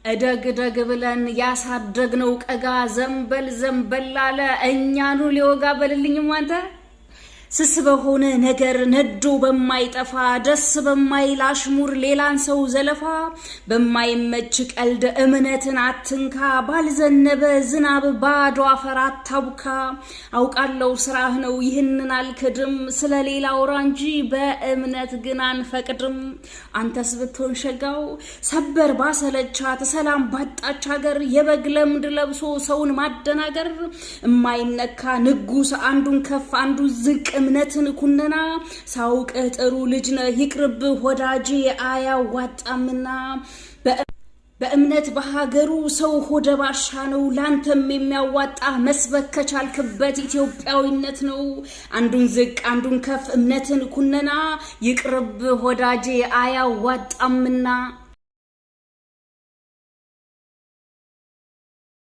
እደግ ደግ ብለን ያሳደግነው ቀጋ ዘንበል ዘንበል አለ እኛኑ ሊወጋ በልልኝም አንተ ስስ በሆነ ነገር ነዶ በማይጠፋ ደስ በማይል አሽሙር ሌላን ሰው ዘለፋ በማይመች ቀልድ እምነትን አትንካ ባልዘነበ ዝናብ ባዶ አፈር አታቡካ አውቃለው ስራህ ነው ይህንን አልክድም ስለሌላ አውራ እንጂ በእምነት ግን አንፈቅድም አንተስ ብትሆን ሸጋው ሰበር ባሰለቻት ሰላም ባጣች ሀገር የበግ ለምድ ለብሶ ሰውን ማደናገር የማይነካ ንጉስ አንዱን ከፍ አንዱ ዝቅ እምነትን ኩነና ሳውቅ ጥሩ ልጅ ነህ ይቅርብ ወዳጄ አያዋጣምና በእምነት በሀገሩ ሰው ሆደ ባሻ ነው ላንተም የሚያዋጣ መስበክ ከቻልክበት ኢትዮጵያዊነት ነው አንዱን ዝቅ አንዱን ከፍ እምነትን ኩነና ይቅርብ ወዳጄ አያዋጣምና